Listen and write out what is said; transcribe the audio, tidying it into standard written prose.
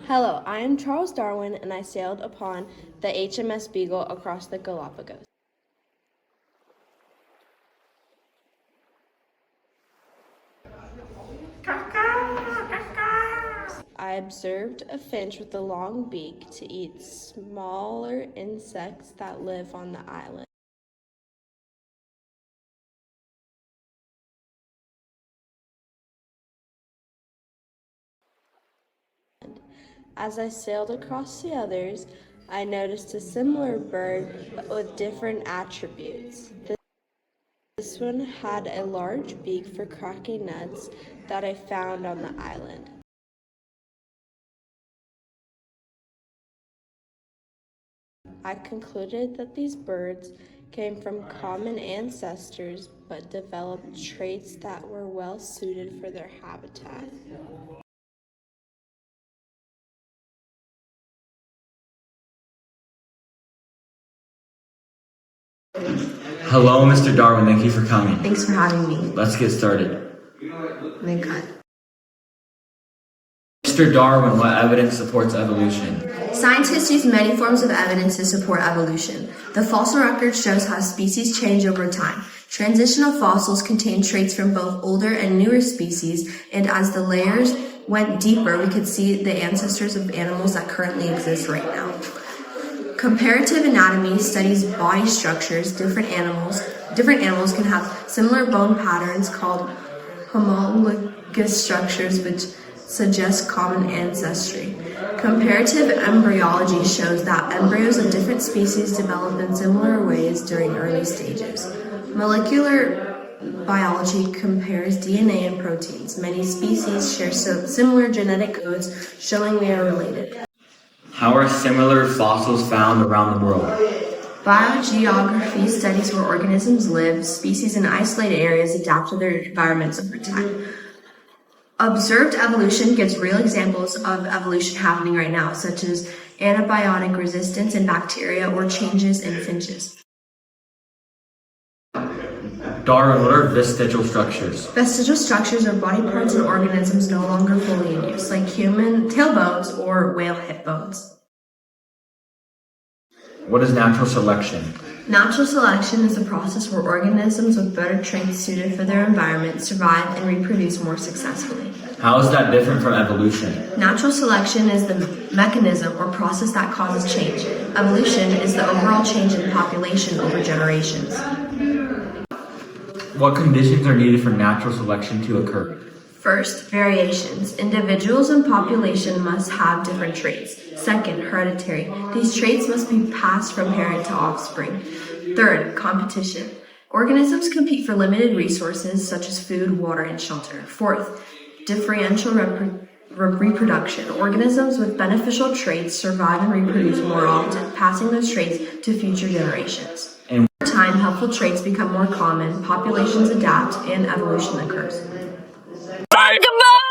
Hello, I am Charles Darwin, and I sailed upon the HMS Beagle across the Galapagos. I observed a finch with a long beak to eat smaller insects that live on the island. As I sailed across the others, I noticed a similar bird but with different attributes. This one had a large beak for cracking nuts that I found on the island. I concluded that these birds came from common ancestors but developed traits that were well suited for their habitat. Hello, Mr. Darwin. Thank you for coming. Thanks for having me. Let's get started. Then cut. Mr. Darwin, what evidence supports evolution? Scientists use many forms of evidence to support evolution. The fossil record shows how species change over time. Transitional fossils contain traits from both older and newer species, and as the layers went deeper, we could see the ancestors of animals that currently exist right now. Comparative anatomy studies body structures. Different animals can have similar bone patterns called homologous structures, which suggest common ancestry. Comparative embryology shows that embryos of different species develop in similar ways during early stages. Molecular biology compares DNA and proteins. Many species share similar genetic codes, showing we are related. How are similar fossils found around the world? Biogeography studies where organisms live. Species in isolated areas adapt to their environments over time. Observed evolution gives real examples of evolution happening right now, such as antibiotic resistance in bacteria or changes in finches. Darwin, what are vestigial structures? Vestigial structures are body parts in organisms no longer fully in use, like human tailbones or whale hip bones. What is natural selection? Natural selection is a process where organisms with better traits suited for their environment survive and reproduce more successfully. How is that different from evolution? Natural selection is the mechanism or process that causes change. Evolution is the overall change in population over generations. What conditions are needed for natural selection to occur? First, variations. Individuals and population must have different traits. Second, hereditary. These traits must be passed from parent to offspring. Third, competition. Organisms compete for limited resources such as food, water, and shelter. Fourth, differential reproduction. Organisms with beneficial traits survive and reproduce more often, passing those traits to future generations. And over time, helpful traits become more common, populations adapt, and evolution occurs. Goodbye!